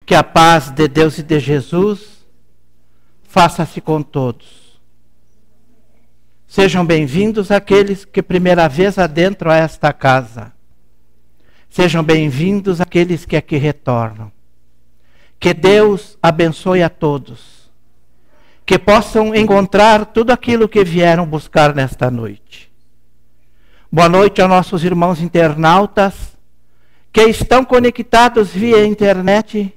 Que a paz de Deus e de Jesus faça-se com todos. Sejam bem-vindos aqueles que primeira vez adentram a esta casa. Sejam bem-vindos aqueles que aqui retornam. Que Deus abençoe a todos. Que possam encontrar tudo aquilo que vieram buscar nesta noite. Boa noite aos nossos irmãos internautas que estão conectados via internet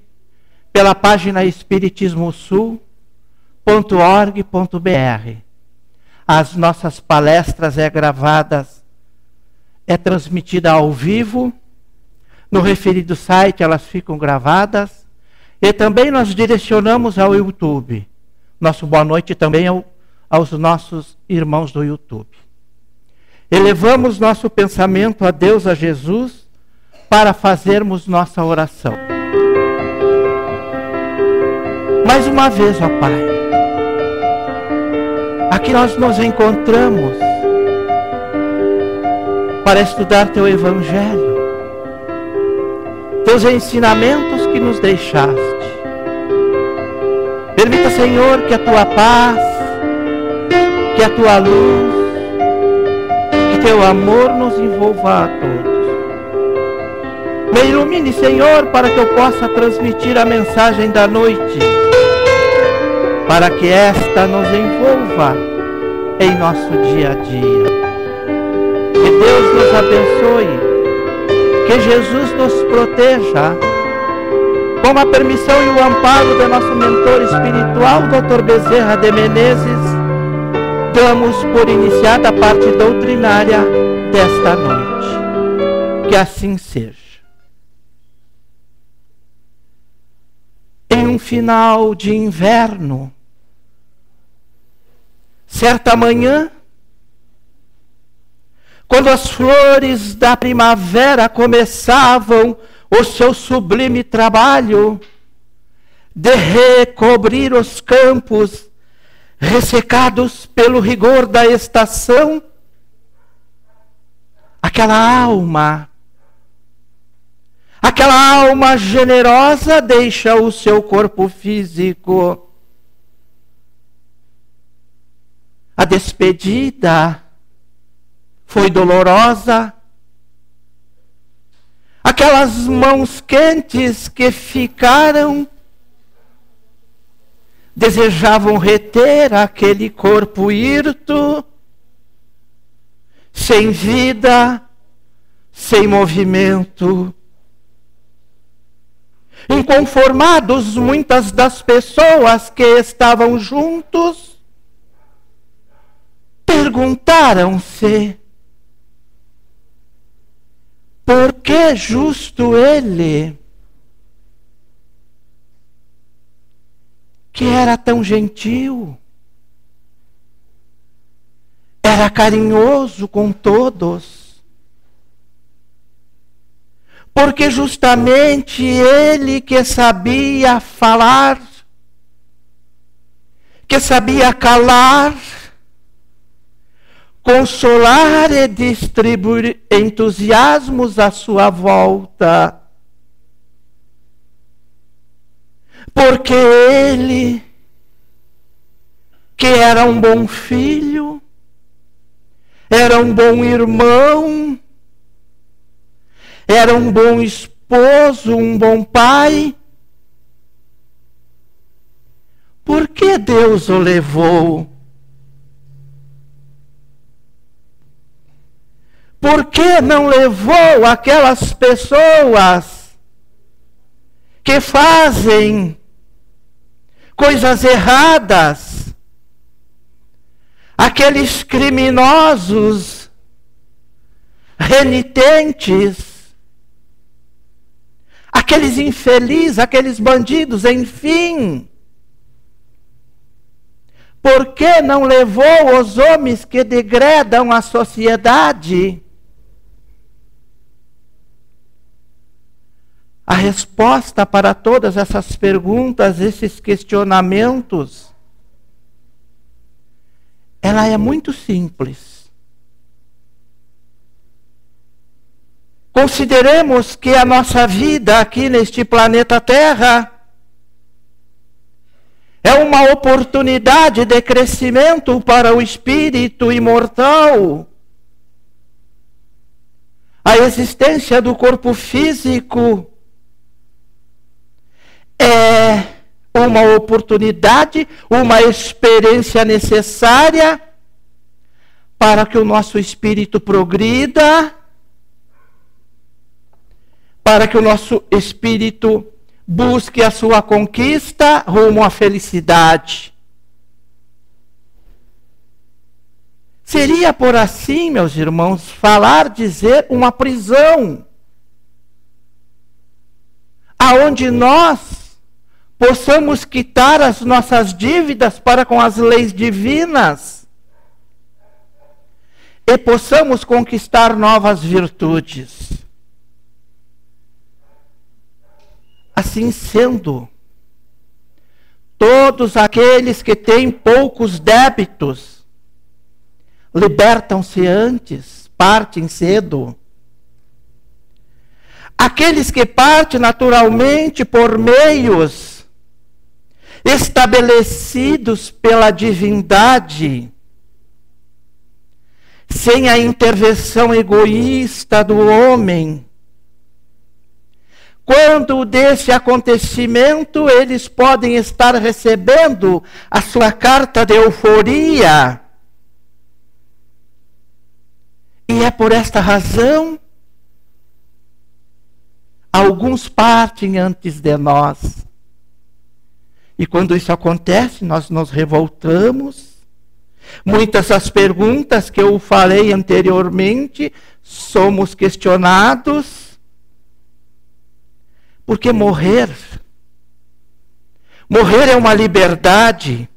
pela página espiritismosul.org.br. As nossas palestras é transmitida ao vivo. No referido site elas ficam gravadas. E também nós direcionamos ao YouTube. Nosso boa noite também aos nossos irmãos do YouTube. Elevamos nosso pensamento a Deus, a Jesus, para fazermos nossa oração. Mais uma vez, ó Pai, aqui nós nos encontramos para estudar Teu Evangelho, Teus ensinamentos que nos deixaste. Permita, Senhor, que a Tua paz, que a Tua luz, que Teu amor nos envolva a todos. Me ilumine, Senhor, para que eu possa transmitir a mensagem da noite, para que esta nos envolva em nosso dia a dia. Que Deus nos abençoe, que Jesus nos proteja, com a permissão e o amparo do nosso mentor espiritual, Dr. Bezerra de Menezes, damos por iniciada a parte doutrinária desta noite. Que assim seja. Em um final de inverno, certa manhã, quando as flores da primavera começavam o seu sublime trabalho de recobrir os campos ressecados pelo rigor da estação, aquela alma generosa deixa o seu corpo físico. A despedida foi dolorosa. Aquelas mãos quentes que ficaram desejavam reter aquele corpo hirto, sem vida, sem movimento. Inconformados, muitas das pessoas que estavam juntos perguntaram-se: por que justo ele, que era tão gentil, era carinhoso com todos, porque justamente ele que sabia falar, que sabia calar, consolar e distribuir entusiasmos à sua volta. Porque ele, que era um bom filho, era um bom irmão, era um bom esposo, um bom pai, por que Deus o levou? Por que não levou aquelas pessoas que fazem coisas erradas, aqueles criminosos, renitentes, aqueles infelizes, aqueles bandidos, enfim? Por que não levou os homens que degradam a sociedade? A resposta para todas essas perguntas, esses questionamentos, ela é muito simples. Consideremos que a nossa vida aqui neste planeta Terra É uma oportunidade de crescimento para o espírito imortal. A existência do corpo físico é uma oportunidade, uma experiência necessária para que o nosso espírito progrida, para que o nosso espírito busque a sua conquista rumo à felicidade. Seria, por assim, meus irmãos, dizer uma prisão, aonde nós possamos quitar as nossas dívidas para com as leis divinas e possamos conquistar novas virtudes. Assim sendo, todos aqueles que têm poucos débitos libertam-se antes, partem cedo. Aqueles que partem naturalmente por meios estabelecidos pela divindade, sem a intervenção egoísta do homem, quando desse acontecimento eles podem estar recebendo a sua carta de euforia. E é por esta razão, alguns partem antes de nós. E quando isso acontece, nós nos revoltamos. Muitas das perguntas que eu falei anteriormente, somos questionados. Porque morrer é uma liberdade.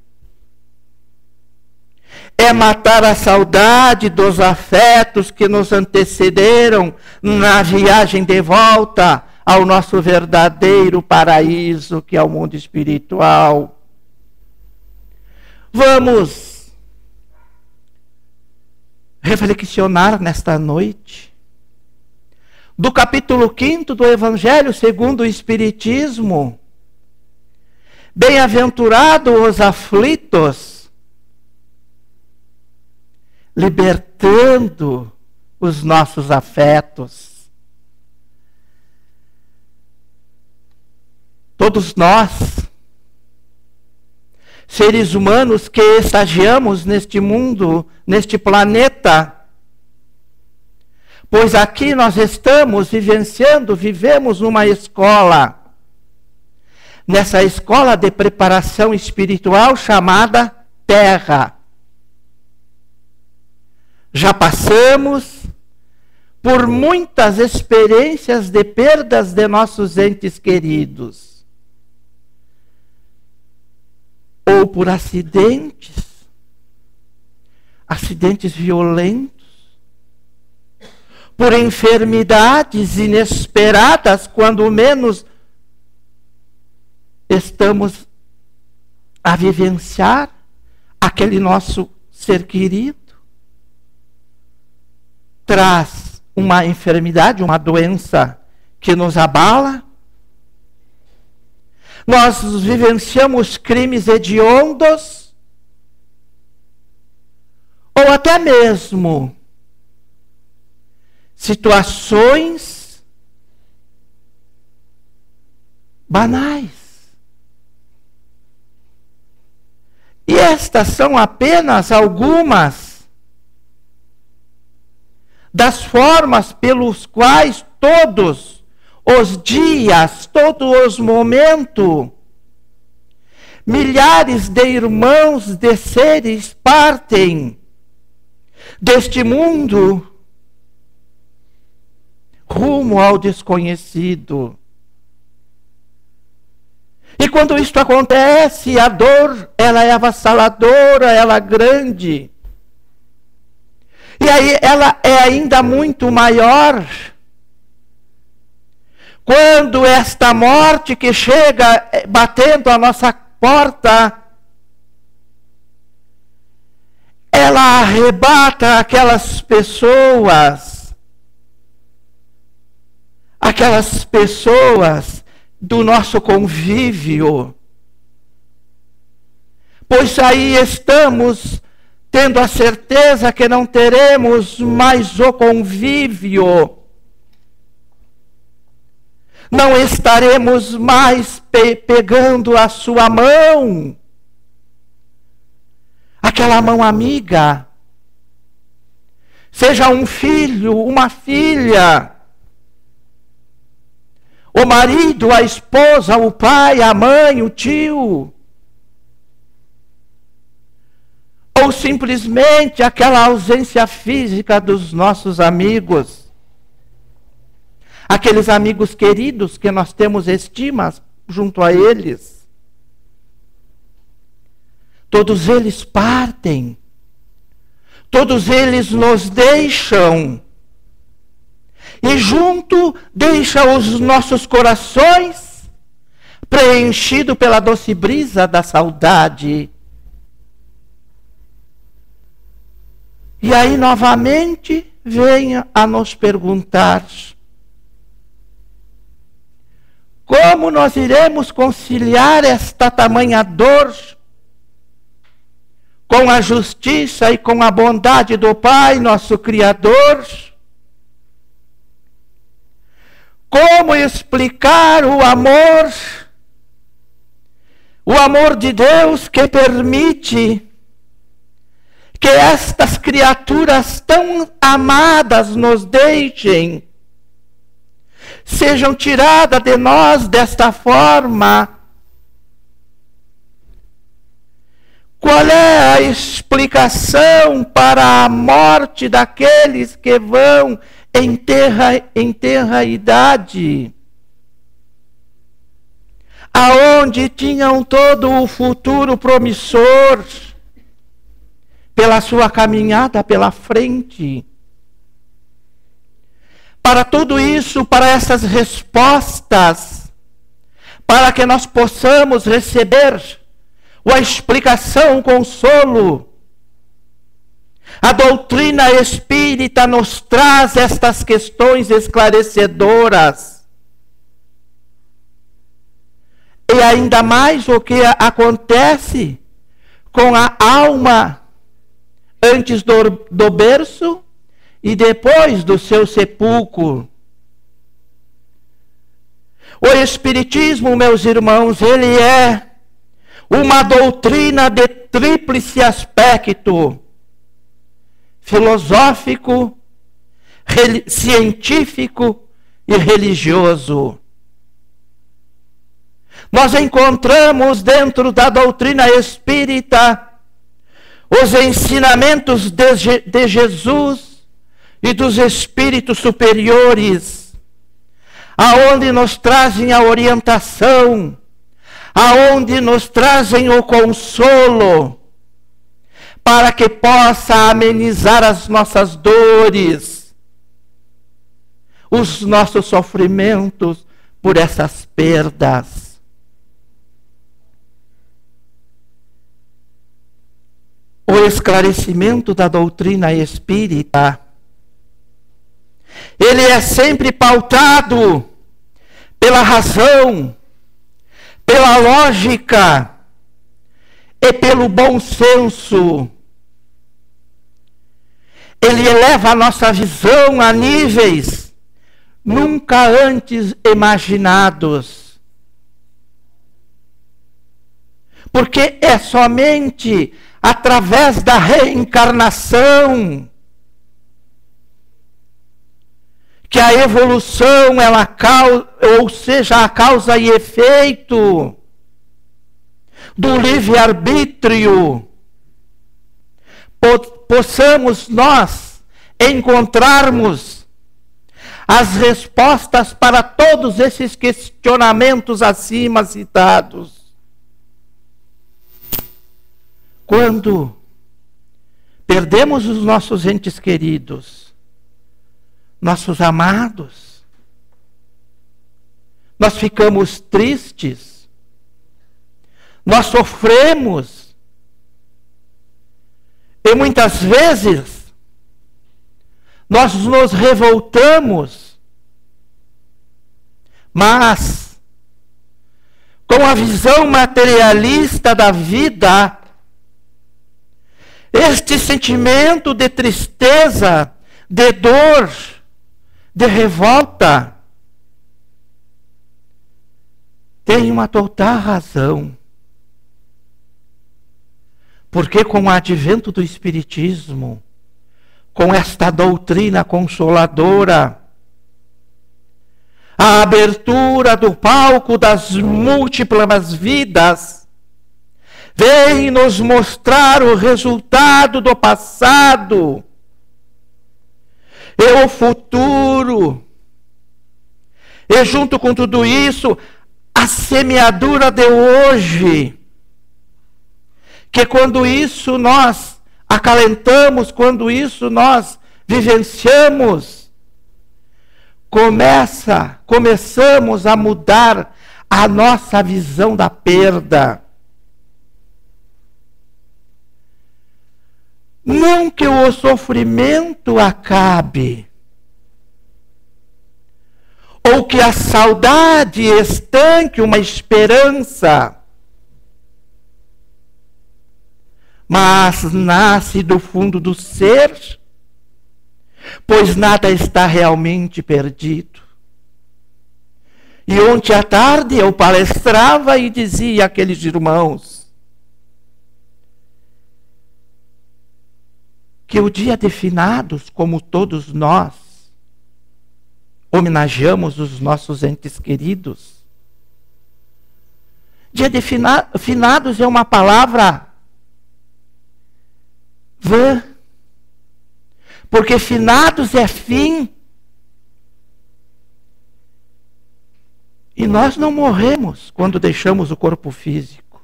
É matar a saudade dos afetos que nos antecederam na viagem de volta ao nosso verdadeiro paraíso, que é o mundo espiritual. Vamos reflexionar nesta noite do capítulo 5 do Evangelho segundo o Espiritismo. Bem-aventurados os aflitos, libertando os nossos afetos. Todos nós, seres humanos que estagiamos neste mundo, neste planeta, pois aqui nós estamos vivemos numa escola. Nessa escola de preparação espiritual chamada Terra. Já passamos por muitas experiências de perdas de nossos entes queridos. Ou por acidentes violentos, por enfermidades inesperadas, quando menos estamos a vivenciar aquele nosso ser querido. Traz uma enfermidade, uma doença que nos abala. Nós vivenciamos crimes hediondos, ou até mesmo situações banais. E estas são apenas algumas das formas pelos quais todos os dias, todos os momentos, milhares de irmãos de seres partem deste mundo rumo ao desconhecido. E quando isto acontece, a dor, ela é avassaladora, ela é grande. E aí ela é ainda muito maior quando esta morte que chega batendo a nossa porta, ela arrebata aquelas pessoas do nosso convívio, pois aí estamos tendo a certeza que não teremos mais o convívio, não estaremos mais pegando a sua mão, aquela mão amiga, seja um filho, uma filha, o marido, a esposa, o pai, a mãe, o tio, ou simplesmente aquela ausência física dos nossos amigos, aqueles amigos queridos que nós temos estima junto a eles. Todos eles partem, todos eles nos deixam, e junto deixa os nossos corações preenchidos pela doce brisa da saudade. E aí novamente venha a nos perguntar: como nós iremos conciliar esta tamanha dor com a justiça e com a bondade do Pai, nosso Criador? Como explicar o amor de Deus que permite que estas criaturas tão amadas nos deixem, sejam tiradas de nós desta forma? Qual é a explicação para a morte daqueles que vão em tenra idade, aonde tinham todo o futuro promissor pela sua caminhada pela frente? Para tudo isso, para essas respostas, para que nós possamos receber a explicação, o consolo, a doutrina espírita nos traz estas questões esclarecedoras. E ainda mais o que acontece com a alma antes do berço e depois do seu sepulcro. O Espiritismo, meus irmãos, ele é uma doutrina de tríplice aspecto: filosófico, científico e religioso. Nós encontramos dentro da doutrina espírita os ensinamentos de Jesus e dos espíritos superiores, aonde nos trazem a orientação, aonde nos trazem o consolo, para que possa amenizar as nossas dores, os nossos sofrimentos por essas perdas. O esclarecimento da doutrina espírita, ele é sempre pautado pela razão, pela lógica e pelo bom senso. Ele eleva a nossa visão a níveis nunca antes imaginados. Porque é somente através da reencarnação que a evolução, ou seja, a causa e efeito do livre-arbítrio, possamos nós encontrarmos as respostas para todos esses questionamentos acima citados. Quando perdemos os nossos entes queridos, nossos amados, nós ficamos tristes, nós sofremos, e muitas vezes nós nos revoltamos, mas com a visão materialista da vida, Este sentimento de tristeza, de dor, de revolta, tem uma total razão. Porque com o advento do Espiritismo, com esta doutrina consoladora, a abertura do palco das múltiplas vidas, vem nos mostrar o resultado do passado e o futuro. E junto com tudo isso, a semeadura de hoje, que quando isso nós acalentamos, quando isso nós vivenciamos, começamos a mudar a nossa visão da perda. Não que o sofrimento acabe, ou que a saudade estanque uma esperança, mas nasce do fundo do ser, pois nada está realmente perdido. E ontem à tarde eu palestrava e dizia àqueles irmãos que o dia de finados, como todos nós, homenageamos os nossos entes queridos. Dia de finados é uma palavra vã, porque finados é fim. E nós não morremos quando deixamos o corpo físico.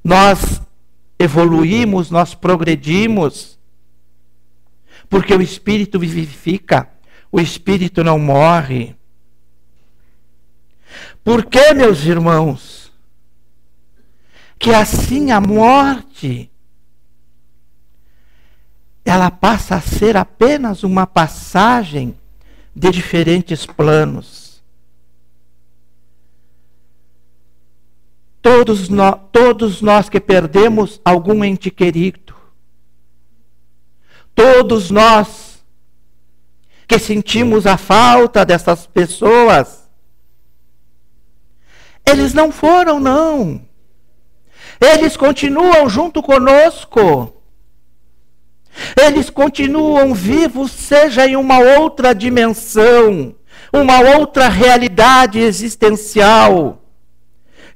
Nós evoluímos, nós progredimos, porque o Espírito vivifica, o Espírito não morre. Por que, meus irmãos, que assim a morte, ela passa a ser apenas uma passagem de diferentes planos. Todos nós que perdemos algum ente querido, todos nós que sentimos a falta dessas pessoas, eles não foram, não. Eles continuam junto conosco. Eles continuam vivos, seja em uma outra dimensão, uma outra realidade existencial,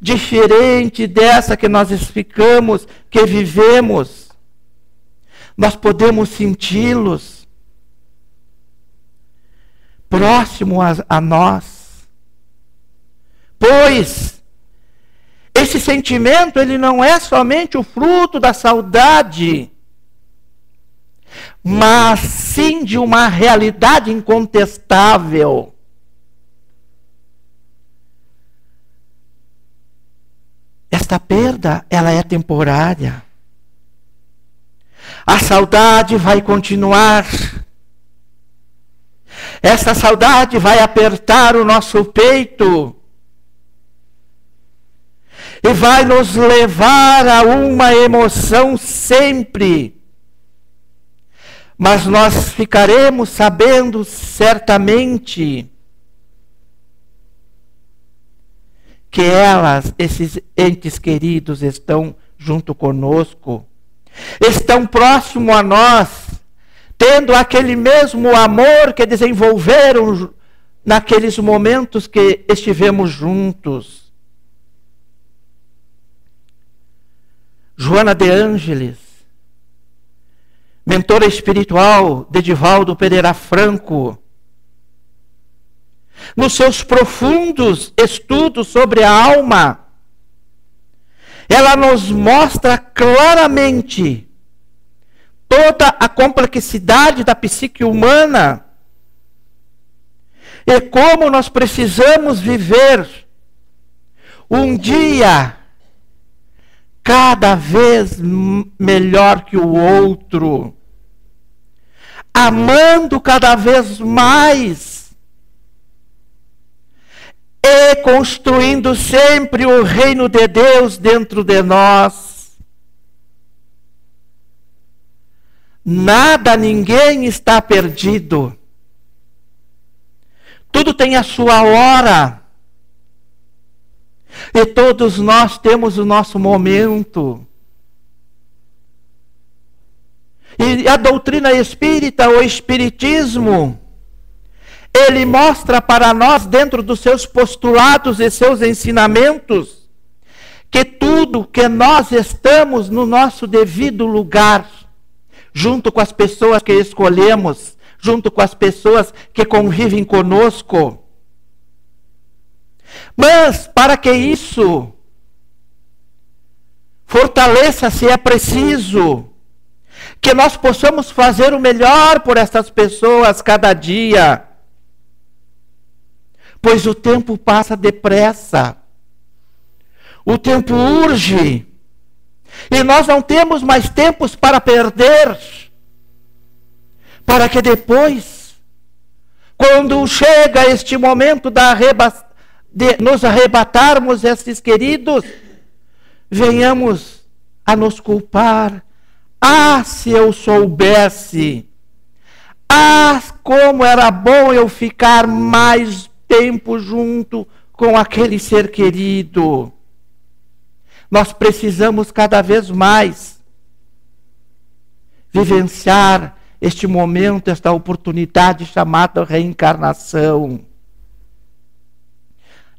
diferente dessa que nós ficamos, que vivemos. Nós podemos senti-los próximo a nós. Pois esse sentimento, ele não é somente o fruto da saudade, mas sim de uma realidade incontestável. Esta perda, ela é temporária. A saudade vai continuar. Essa saudade vai apertar o nosso peito e vai nos levar a uma emoção sempre. Mas nós ficaremos sabendo certamente que esses entes queridos estão junto conosco, estão próximo a nós, tendo aquele mesmo amor que desenvolveram naqueles momentos que estivemos juntos. Joana de Ângeles, mentora espiritual de Divaldo Pereira Franco, nos seus profundos estudos sobre a alma, ela nos mostra claramente toda a complexidade da psique humana e como nós precisamos viver um dia cada vez melhor que o outro, amando cada vez mais e construindo sempre o reino de Deus dentro de nós. Nada, ninguém está perdido. Tudo tem a sua hora. E todos nós temos o nosso momento. E a doutrina espírita, o espiritismo, ele mostra para nós, dentro dos seus postulados e seus ensinamentos, que tudo que nós estamos no nosso devido lugar, junto com as pessoas que escolhemos, junto com as pessoas que convivem conosco. Mas, para que isso fortaleça-se, é preciso que nós possamos fazer o melhor por essas pessoas cada dia. Pois o tempo passa depressa. O tempo urge. E nós não temos mais tempos para perder. Para que depois, quando chega este momento de nos arrebatarmos esses queridos, venhamos a nos culpar. Ah, se eu soubesse! Ah, como era bom eu ficar mais tempo junto com aquele ser querido. Nós precisamos cada vez mais vivenciar este momento, esta oportunidade chamada reencarnação.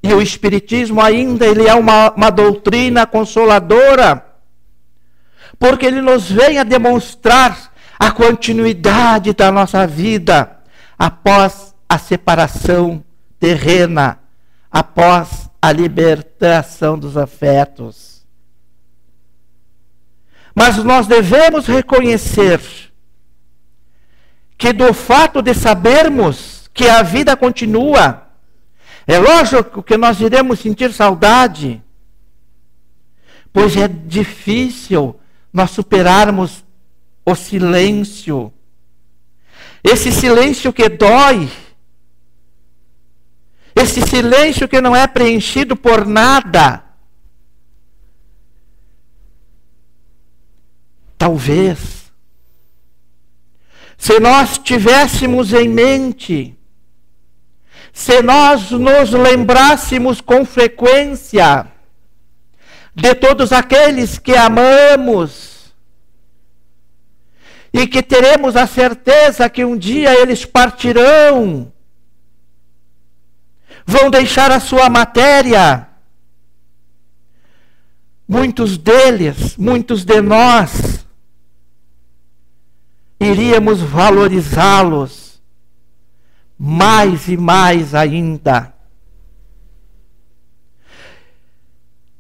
E o Espiritismo ainda, ele é uma doutrina consoladora, porque ele nos vem a demonstrar a continuidade da nossa vida após a separação terrena, após a libertação dos afetos. Mas nós devemos reconhecer que do fato de sabermos que a vida continua, é lógico que nós iremos sentir saudade, pois é difícil nós superarmos o silêncio. Esse silêncio que dói, esse silêncio que não é preenchido por nada. Talvez, se nós tivéssemos em mente, se nós nos lembrássemos com frequência de todos aqueles que amamos e que teremos a certeza que um dia eles partirão, vão deixar a sua matéria, muitos deles, muitos de nós, iríamos valorizá-los mais e mais ainda.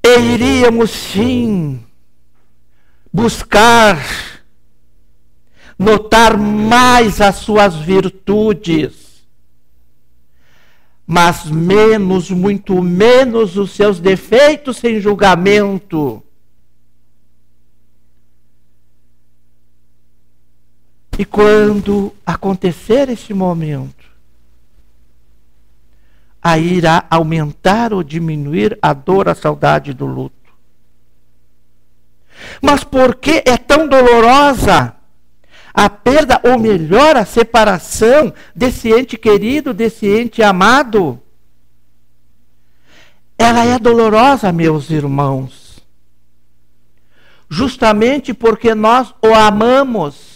E iríamos sim buscar notar mais as suas virtudes, mas menos, muito menos os seus defeitos sem julgamento. E quando acontecer este momento, aí irá aumentar ou diminuir a dor, a saudade do luto. Mas por que é tão dolorosa a perda, ou melhor, a separação desse ente querido, desse ente amado? Ela é dolorosa, meus irmãos, justamente porque nós o amamos.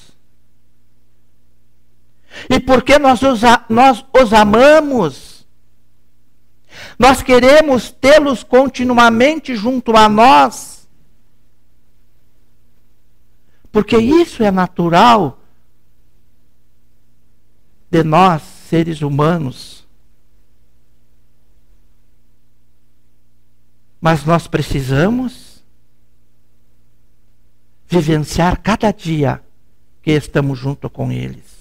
E porque nós os amamos, nós queremos tê-los continuamente junto a nós, porque isso é natural de nós, seres humanos. Mas nós precisamos vivenciar cada dia que estamos junto com eles.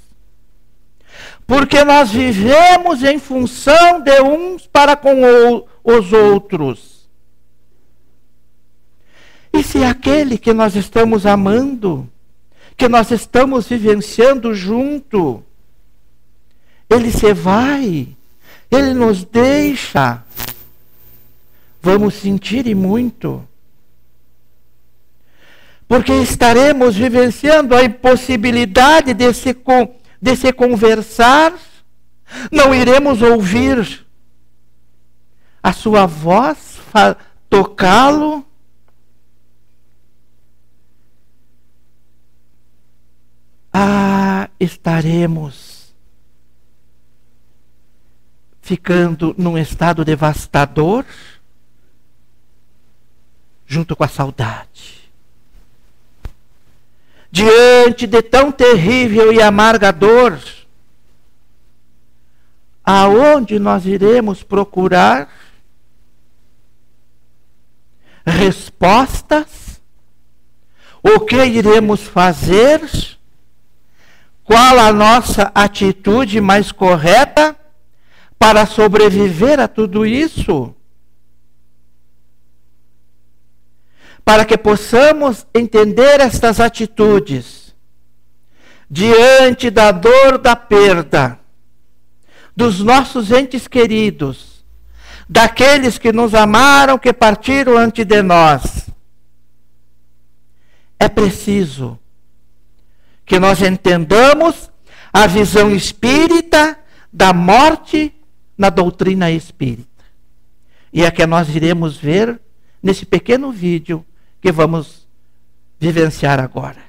Porque nós vivemos em função de uns para com os outros. E se aquele que nós estamos amando, que nós estamos vivenciando junto, ele se vai, ele nos deixa, vamos sentir e muito. Porque estaremos vivenciando a impossibilidade de se conversar, não iremos ouvir a sua voz, tocá-lo. Estaremos ficando num estado devastador, junto com a saudade. Diante de tão terrível e amarga dor, aonde nós iremos procurar respostas? O que iremos fazer? Qual a nossa atitude mais correta para sobreviver a tudo isso? Para que possamos entender estas atitudes diante da dor da perda dos nossos entes queridos, daqueles que nos amaram, que partiram antes de nós. É preciso que nós entendamos a visão espírita da morte na doutrina espírita. E é que nós iremos ver nesse pequeno vídeo que vamos vivenciar agora.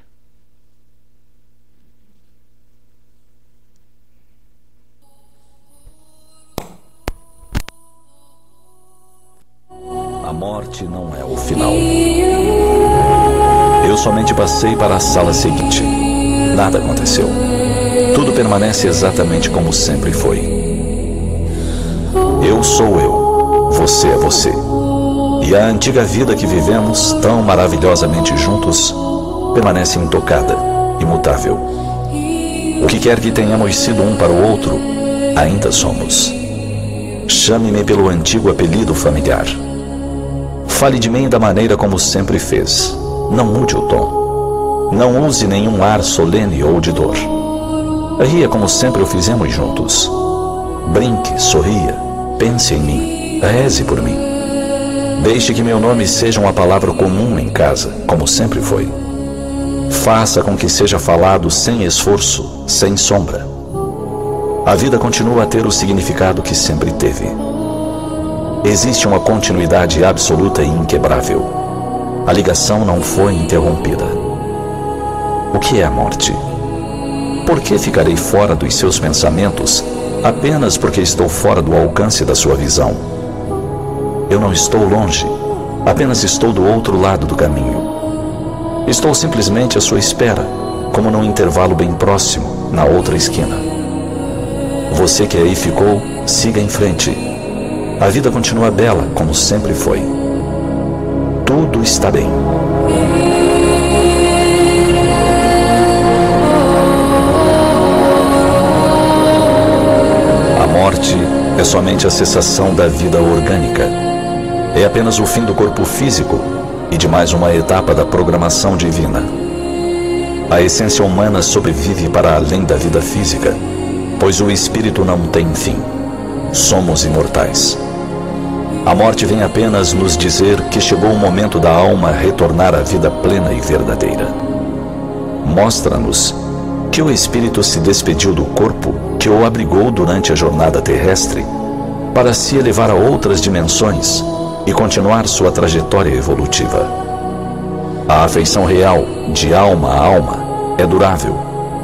A morte não é o final. Eu somente passei para a sala seguinte. Nada aconteceu. Tudo permanece exatamente como sempre foi. Eu sou eu. Você é você. E a antiga vida que vivemos tão maravilhosamente juntos permanece intocada, imutável. O que quer que tenhamos sido um para o outro, ainda somos. Chame-me pelo antigo apelido familiar. Fale de mim da maneira como sempre fez. Não mude o tom. Não use nenhum ar solene ou de dor. Ria como sempre o fizemos juntos. Brinque, sorria, pense em mim, reze por mim. Deixe que meu nome seja uma palavra comum em casa, como sempre foi. Faça com que seja falado sem esforço, sem sombra. A vida continua a ter o significado que sempre teve. Existe uma continuidade absoluta e inquebrável. A ligação não foi interrompida. O que é a morte? Por que ficarei fora dos seus pensamentos apenas porque estou fora do alcance da sua visão? Eu não estou longe, apenas estou do outro lado do caminho. Estou simplesmente à sua espera, como num intervalo bem próximo, na outra esquina. Você que aí ficou, siga em frente. A vida continua bela, como sempre foi. Tudo está bem. A morte é somente a cessação da vida orgânica. É apenas o fim do corpo físico e de mais uma etapa da programação divina. A essência humana sobrevive para além da vida física, pois o espírito não tem fim. Somos imortais. A morte vem apenas nos dizer que chegou o momento da alma retornar à vida plena e verdadeira. Mostra-nos que o espírito se despediu do corpo que o abrigou durante a jornada terrestre para se elevar a outras dimensões e continuar sua trajetória evolutiva. A afeição real, de alma a alma, é durável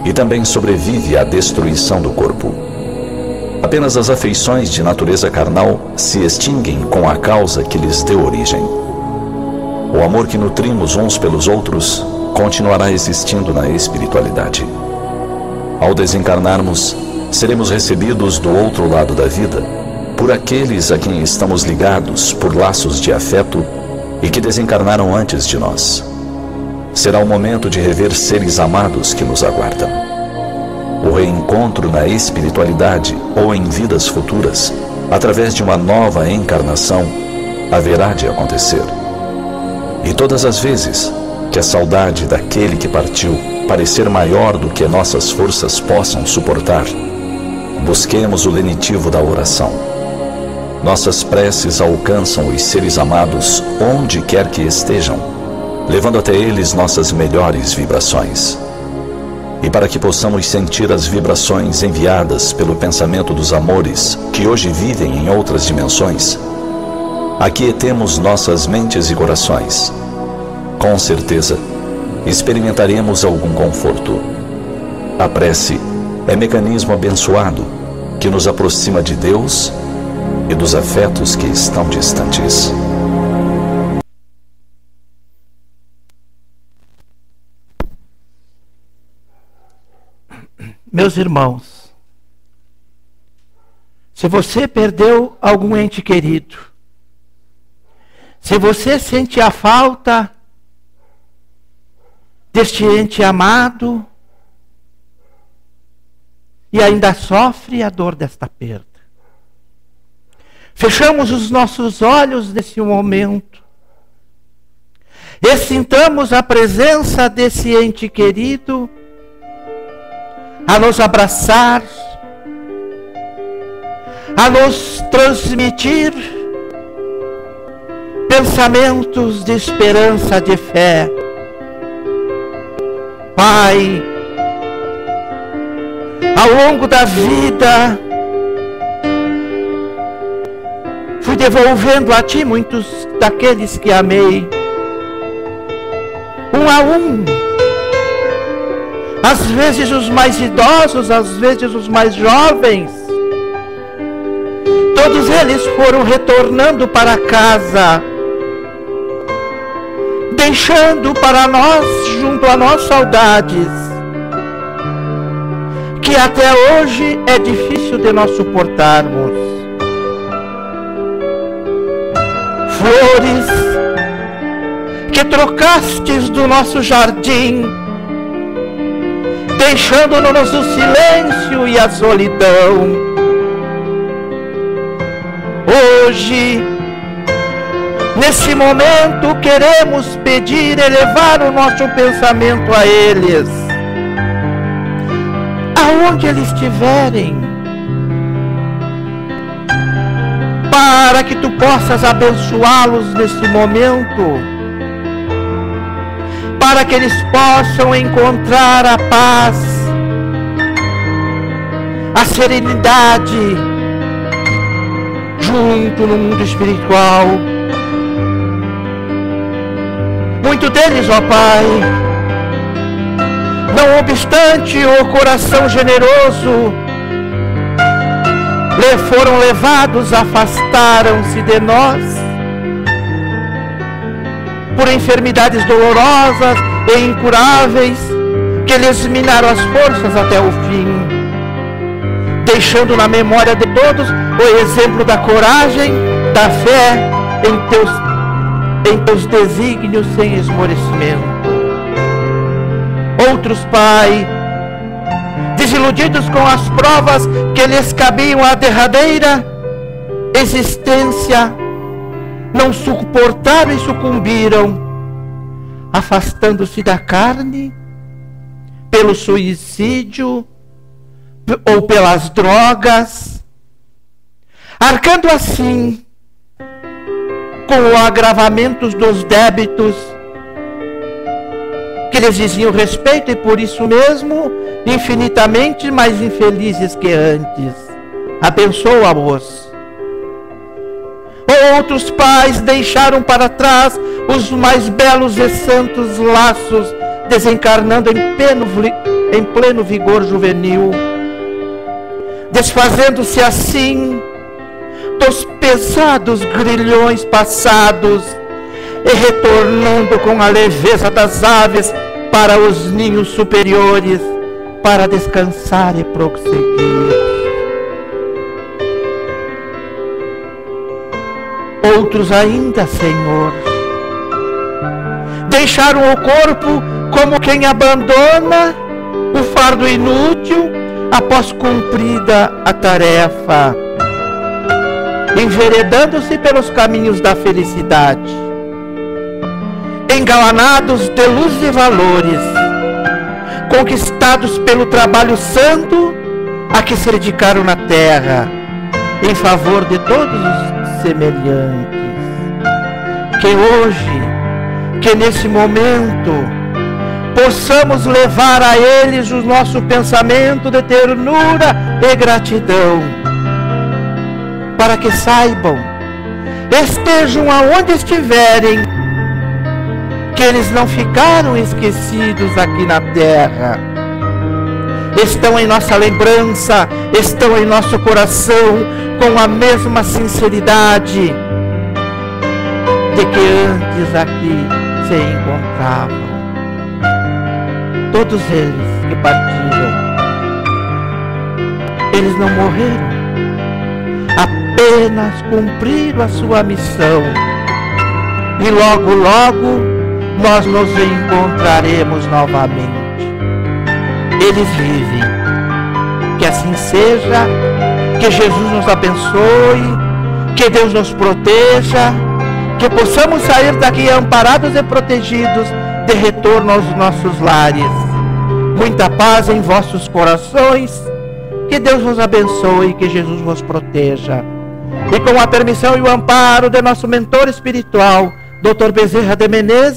e também sobrevive à destruição do corpo. Apenas as afeições de natureza carnal se extinguem com a causa que lhes deu origem. O amor que nutrimos uns pelos outros continuará existindo na espiritualidade. Ao desencarnarmos, seremos recebidos do outro lado da vida por aqueles a quem estamos ligados por laços de afeto e que desencarnaram antes de nós. Será o momento de rever seres amados que nos aguardam. O reencontro na espiritualidade ou em vidas futuras, através de uma nova encarnação, haverá de acontecer. E todas as vezes que a saudade daquele que partiu parecer maior do que nossas forças possam suportar, busquemos o lenitivo da oração. Nossas preces alcançam os seres amados onde quer que estejam, levando até eles nossas melhores vibrações. E para que possamos sentir as vibrações enviadas pelo pensamento dos amores que hoje vivem em outras dimensões, aquietemos nossas mentes e corações. Com certeza, experimentaremos algum conforto. A prece é mecanismo abençoado que nos aproxima de Deus e dos afetos que estão distantes. Meus irmãos, se você perdeu algum ente querido, se você sente a falta deste ente amado e ainda sofre a dor desta perda, fechamos os nossos olhos nesse momento e sintamos a presença desse ente querido a nos abraçar, a nos transmitir pensamentos de esperança, de fé. Pai, ao longo da vida, fui devolvendo a Ti muitos daqueles que amei, um a um. Às vezes os mais idosos, às vezes os mais jovens. Todos eles foram retornando para casa, deixando para nós, junto a nós, saudades que até hoje é difícil de nós suportarmos. Flores que trocastes do nosso jardim, deixando-nos o silêncio e a solidão. Hoje, nesse momento, queremos pedir, elevar o nosso pensamento a eles, aonde eles estiverem, para que Tu possas abençoá-los nesse momento, para que eles possam encontrar a paz, a serenidade, junto no mundo espiritual. Muito deles, ó Pai, não obstante o coração generoso, foram levados, afastaram-se de nós, por enfermidades dolorosas e incuráveis, que lhes minaram as forças até o fim, deixando na memória de todos o exemplo da coragem, da fé em teus desígnios sem esmorecimento. Outros, Pai, desiludidos com as provas que lhes cabiam à derradeira existência, não suportaram e sucumbiram, afastando-se da carne pelo suicídio ou pelas drogas, arcando assim com o agravamento dos débitos que lhes diziam respeito e por isso mesmo infinitamente mais infelizes que antes. Abençoa-os. Outros pais deixaram para trás os mais belos e santos laços, desencarnando em pleno vigor juvenil, desfazendo-se assim dos pesados grilhões passados e retornando com a leveza das aves para os ninhos superiores, para descansar e prosseguir. Outros ainda, Senhor, deixaram o corpo como quem abandona o fardo inútil após cumprida a tarefa, enveredando-se pelos caminhos da felicidade, engalanados de luz e valores, conquistados pelo trabalho santo a que se dedicaram na terra, em favor de todos os semelhantes, que hoje que nesse momento possamos levar a eles o nosso pensamento de ternura e gratidão, para que saibam, estejam aonde estiverem, que eles não ficaram esquecidos aqui na terra. Estão em nossa lembrança, estão em nosso coração, com a mesma sinceridade de que antes aqui se encontravam. Todos eles que partiram, eles não morreram, apenas cumpriram a sua missão. E logo, logo, nós nos encontraremos novamente. Eles vivem. Que assim seja, que Jesus nos abençoe, que Deus nos proteja, que possamos sair daqui amparados e protegidos de retorno aos nossos lares. Muita paz em vossos corações, que Deus vos abençoe, que Jesus vos proteja. E com a permissão e o amparo de nosso mentor espiritual, Dr. Bezerra de Menezes,